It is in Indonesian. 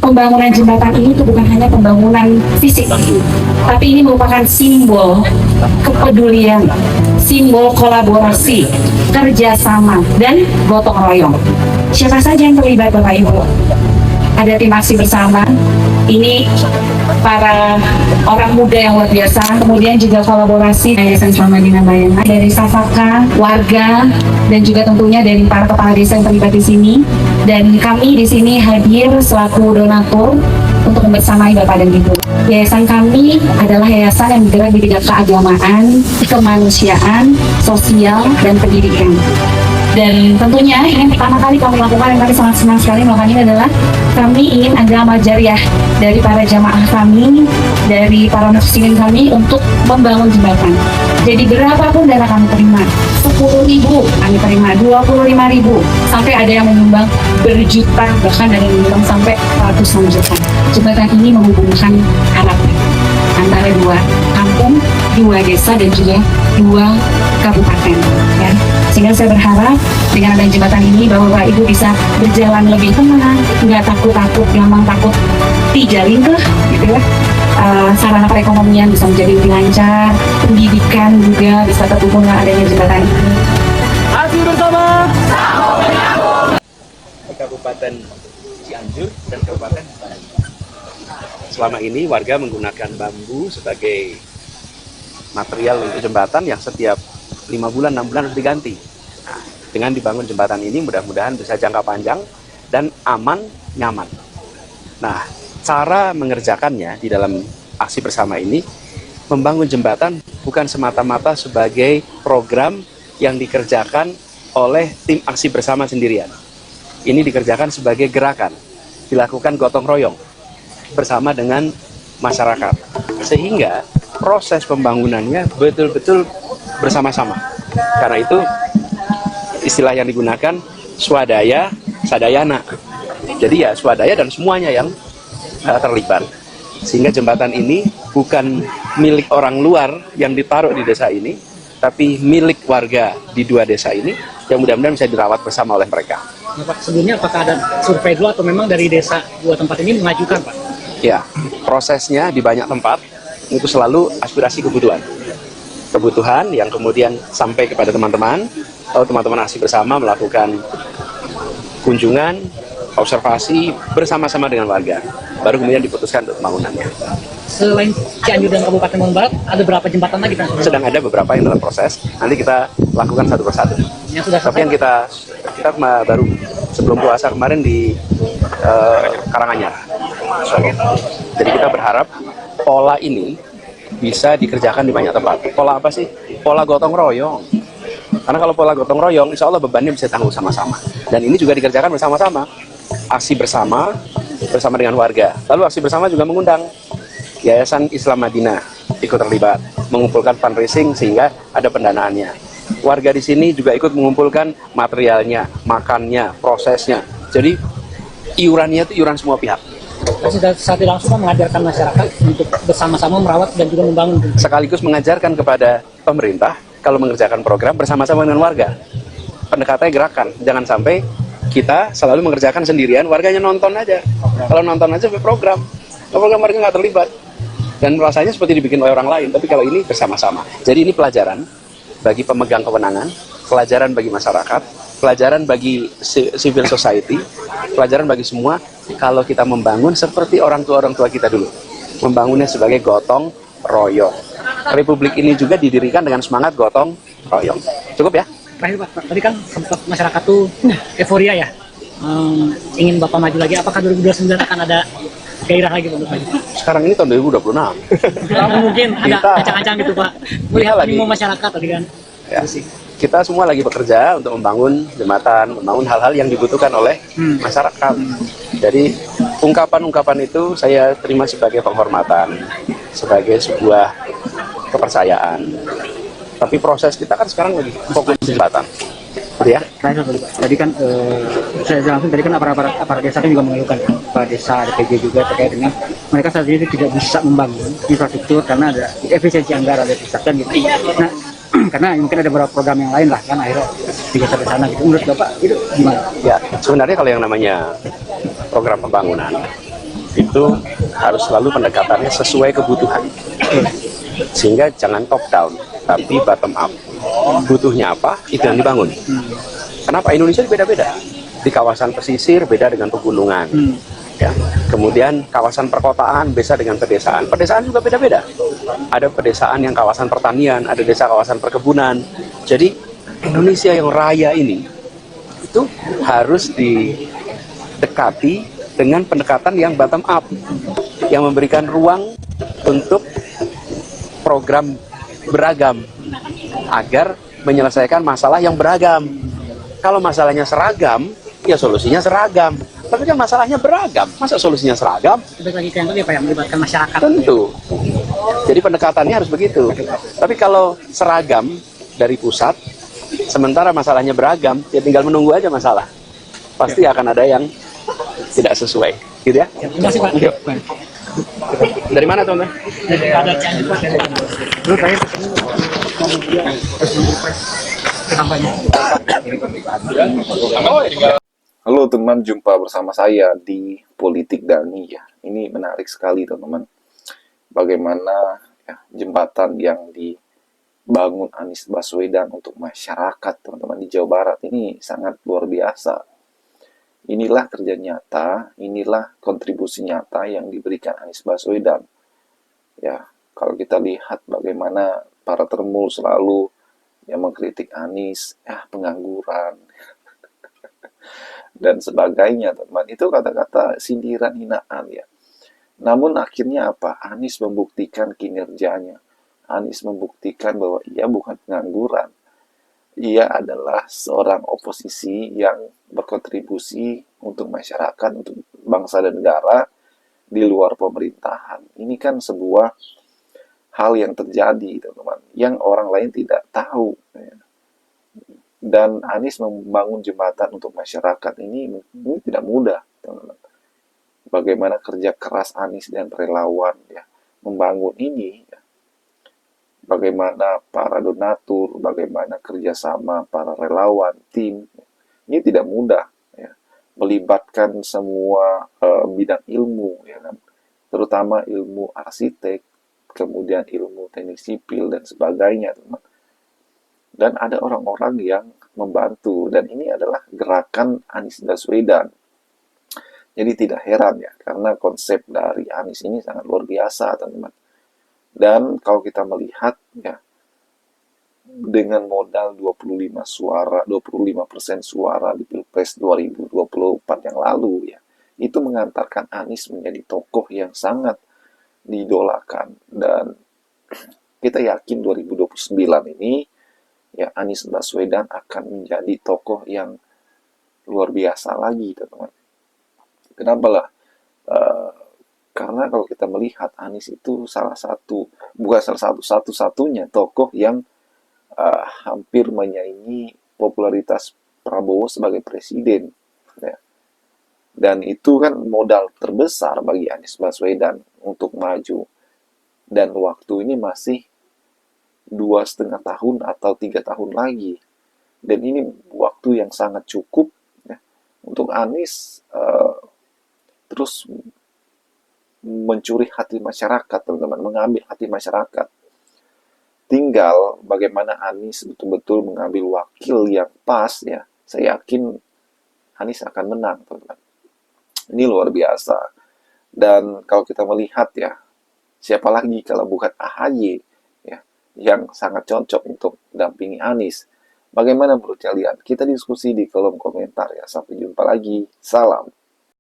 pembangunan jembatan ini itu bukan hanya pembangunan fisik, tapi ini merupakan simbol kepedulian, simbol kolaborasi, kerjasama, dan gotong royong. Siapa saja yang terlibat, Bapak Ibu? Ada tim aksi bersama, ini para orang muda yang luar biasa, kemudian juga kolaborasi Yayasan Islam Madinah Bayangan dari Safaka, warga, dan juga tentunya dari para kepala desa yang terlibat di sini. Dan kami di sini hadir selaku donatur untuk membersamai Bapak dan Ibu. Yayasan kami adalah yayasan yang bergerak di bidang keagamaan, kemanusiaan, sosial, dan pendidikan. Dan tentunya yang pertama kali kami lakukan, yang kami sangat senang sekali melakukan ini adalah kami ingin ada amal jariah dari para jamaah kami, dari para muslimin kami untuk membangun jembatan. Jadi berapapun dana kami terima, 10.000 kami terima, 25.000, sampai ada yang menyumbang berjuta, bahkan ada yang menyumbang sampai ratusan juta. Jembatan ini menghubungkan Arab antara dua kampung, dua desa, dan juga dua kabupaten, ya. Sehingga saya berharap dengan adanya jembatan ini bahwa Bapak Ibu bisa berjalan lebih tenang, nggak takut-takut, gampang takut dijalin gitu ya. Sarana perekonomian bisa menjadi lebih lancar, pendidikan juga bisa terhubung dengan adanya jembatan ini. Aksi bersama Kabupaten Cianjur dan Kabupaten Bandung. Selama ini warga menggunakan bambu sebagai material untuk jembatan yang setiap 5 bulan, 6 bulan harus diganti. Nah, dengan dibangun jembatan ini mudah-mudahan bisa jangka panjang dan aman, nyaman. Nah, cara mengerjakannya di dalam aksi bersama ini, membangun jembatan bukan semata-mata sebagai program yang dikerjakan oleh tim aksi bersama sendirian. Ini dikerjakan sebagai gerakan, dilakukan gotong royong bersama dengan masyarakat. Sehingga proses pembangunannya betul-betul bersama-sama. Karena itu istilah yang digunakan swadaya, sadayana. Jadi ya swadaya dan semuanya yang terlibat. Sehingga jembatan ini bukan milik orang luar yang ditaruh di desa ini, tapi milik warga di dua desa ini yang mudah-mudahan bisa dirawat bersama oleh mereka. Nah, Pak, sebelumnya apakah ada survei dulu atau memang dari desa dua tempat ini mengajukan, Pak? Ya, prosesnya di banyak tempat itu selalu aspirasi kebutuhan yang kemudian sampai kepada teman-teman, lalu teman-teman aksi bersama melakukan kunjungan, observasi bersama-sama dengan warga, baru kemudian diputuskan untuk pembangunannya. Selain Cianjur dan Kabupaten Bandung Barat, ada berapa jembatan lagi, Pak? Sedang ada beberapa yang dalam proses, nanti kita lakukan satu persatu. Yang sudah Tapi yang kita baru sebelum puasa kemarin di Karanganyar. Jadi kita berharap pola ini bisa dikerjakan di banyak tempat. Pola apa sih? Pola gotong royong. Karena kalau pola gotong royong, insya Allah bebannya bisa tanggung sama-sama. Dan ini juga dikerjakan bersama-sama. Aksi bersama dengan warga. Lalu aksi bersama juga mengundang Yayasan Islam Madinah ikut terlibat, mengumpulkan fundraising sehingga ada pendanaannya. Warga di sini juga ikut mengumpulkan materialnya, makannya, prosesnya. Jadi iurannya itu iuran semua pihak. Sudah saat langsung mengajarkan masyarakat untuk bersama-sama merawat dan juga membangun. Sekaligus mengajarkan kepada pemerintah kalau mengerjakan program bersama-sama dengan warga. Pendekatannya gerakan, jangan sampai kita selalu mengerjakan sendirian, warganya nonton aja. Kalau nonton aja program warga nggak terlibat. Dan rasanya seperti dibikin oleh orang lain, tapi kalau ini bersama-sama. Jadi ini pelajaran bagi pemegang kewenangan, pelajaran bagi masyarakat, pelajaran bagi civil society, pelajaran bagi semua kalau kita membangun seperti orang tua kita dulu. Membangunnya sebagai gotong royong. Republik ini juga didirikan dengan semangat gotong royong. Cukup ya? Terakhir, Pak, tadi kan sempat masyarakat tuh euforia ya, ingin Bapak maju lagi. Apakah 2029 akan ada gairah lagi, Pak? Sekarang ini tahun 2026. Mungkin ada ancang-ancang gitu, Pak. Melihat animo masyarakat tadi kan. Ya. Kita semua lagi bekerja untuk membangun jembatan, membangun hal-hal yang dibutuhkan oleh masyarakat. Jadi ungkapan-ungkapan itu saya terima sebagai penghormatan, sebagai sebuah kepercayaan. Tapi proses kita kan sekarang lagi fokus di jembatan. Ya. Tadi kan saya langsung tadi kan aparat desa juga mengeluhkan, Pak desa, ada PJ juga terkait dengan mereka saat ini tidak bisa membangun infrastruktur karena ada efisiensi anggaran dari pusat kan gitu. Nah, karena mungkin ada beberapa program yang lain lah kan akhirnya digeser ke sana gitu. Menurut Bapak itu gimana? Ya, sebenarnya kalau yang namanya program pembangunan itu harus selalu pendekatannya sesuai kebutuhan. Sehingga jangan top down, tapi bottom up. Butuhnya apa, itu yang dibangun. Kenapa? Indonesia beda-beda. Di kawasan pesisir beda dengan pegunungan. Ya. Kemudian kawasan perkotaan beda dengan pedesaan. Pedesaan juga beda-beda. Ada pedesaan yang kawasan pertanian, ada desa kawasan perkebunan. Jadi Indonesia yang raya ini itu harus didekati dengan pendekatan yang bottom up, yang memberikan ruang untuk program beragam agar menyelesaikan masalah yang beragam. Kalau masalahnya seragam, ya solusinya seragam. Tapi kan masalahnya beragam, masa solusinya seragam? Balik lagi ke yang tadi Pak, yang melibatkan masyarakat. Tentu. Jadi pendekatannya harus begitu. Tapi kalau seragam dari pusat, sementara masalahnya beragam, ya tinggal menunggu aja masalah. Pasti akan ada yang tidak sesuai, gitu ya? Terima kasih Pak. Yuk. Dari mana teman-teman? Dari ada Cianjur Pak. Dulu terakhir kampanye. Halo teman, jumpa bersama saya di Politik Dani ya. Ini menarik sekali teman-teman. Bagaimana ya, jembatan yang dibangun Anies Baswedan untuk masyarakat teman-teman di Jawa Barat ini sangat luar biasa. Inilah kerja nyata, inilah kontribusi nyata yang diberikan Anies Baswedan. Ya, kalau kita lihat bagaimana para termul selalu yang mengkritik Anies, pengangguran dan sebagainya, teman. Itu kata-kata sindiran hinaan ya. Namun akhirnya apa? Anies membuktikan kinerjanya. Anies membuktikan bahwa ia bukan pengangguran. Ia adalah seorang oposisi yang berkontribusi untuk masyarakat, untuk bangsa dan negara di luar pemerintahan. Ini kan sebuah hal yang terjadi, teman-teman, yang orang lain tidak tahu. Ya. Dan Anies membangun jembatan untuk masyarakat ini tidak mudah, teman-teman. Bagaimana kerja keras Anies dan relawan ya membangun ini, ya. Bagaimana para donatur, bagaimana kerjasama para relawan, tim, ini tidak mudah, ya. Melibatkan semua bidang ilmu, ya kan? Terutama ilmu arsitek, kemudian ilmu teknik sipil dan sebagainya, teman. Dan ada orang-orang yang membantu, dan ini adalah gerakan Anies Baswedan. Jadi tidak heran ya, karena konsep dari Anies ini sangat luar biasa, teman-teman. Dan kalau kita melihat ya, dengan modal 25% suara di Pilpres 2024 yang lalu ya, itu mengantarkan Anies menjadi tokoh yang sangat diidolakan. Dan kita yakin 2029 ini ya Anies Baswedan akan menjadi tokoh yang luar biasa lagi, teman-teman. Kenapa lah? Karena kalau kita melihat Anies itu bukan satu-satunya tokoh yang hampir menyaingi popularitas Prabowo sebagai presiden. Ya. Dan itu kan modal terbesar bagi Anies Baswedan untuk maju. Dan waktu ini masih 2,5 tahun atau 3 tahun lagi, dan ini waktu yang sangat cukup ya, untuk Anies terus mencuri hati masyarakat, teman-teman, mengambil hati masyarakat. Tinggal bagaimana Anies betul-betul mengambil wakil yang pas ya. Saya yakin Anies akan menang, teman-teman. Ini luar biasa. Dan kalau kita melihat ya, siapa lagi kalau bukan AHY yang sangat cocok untuk dampingi Anies. Bagaimana menurut kalian? Kita diskusi di kolom komentar ya. Sampai jumpa lagi. Salam.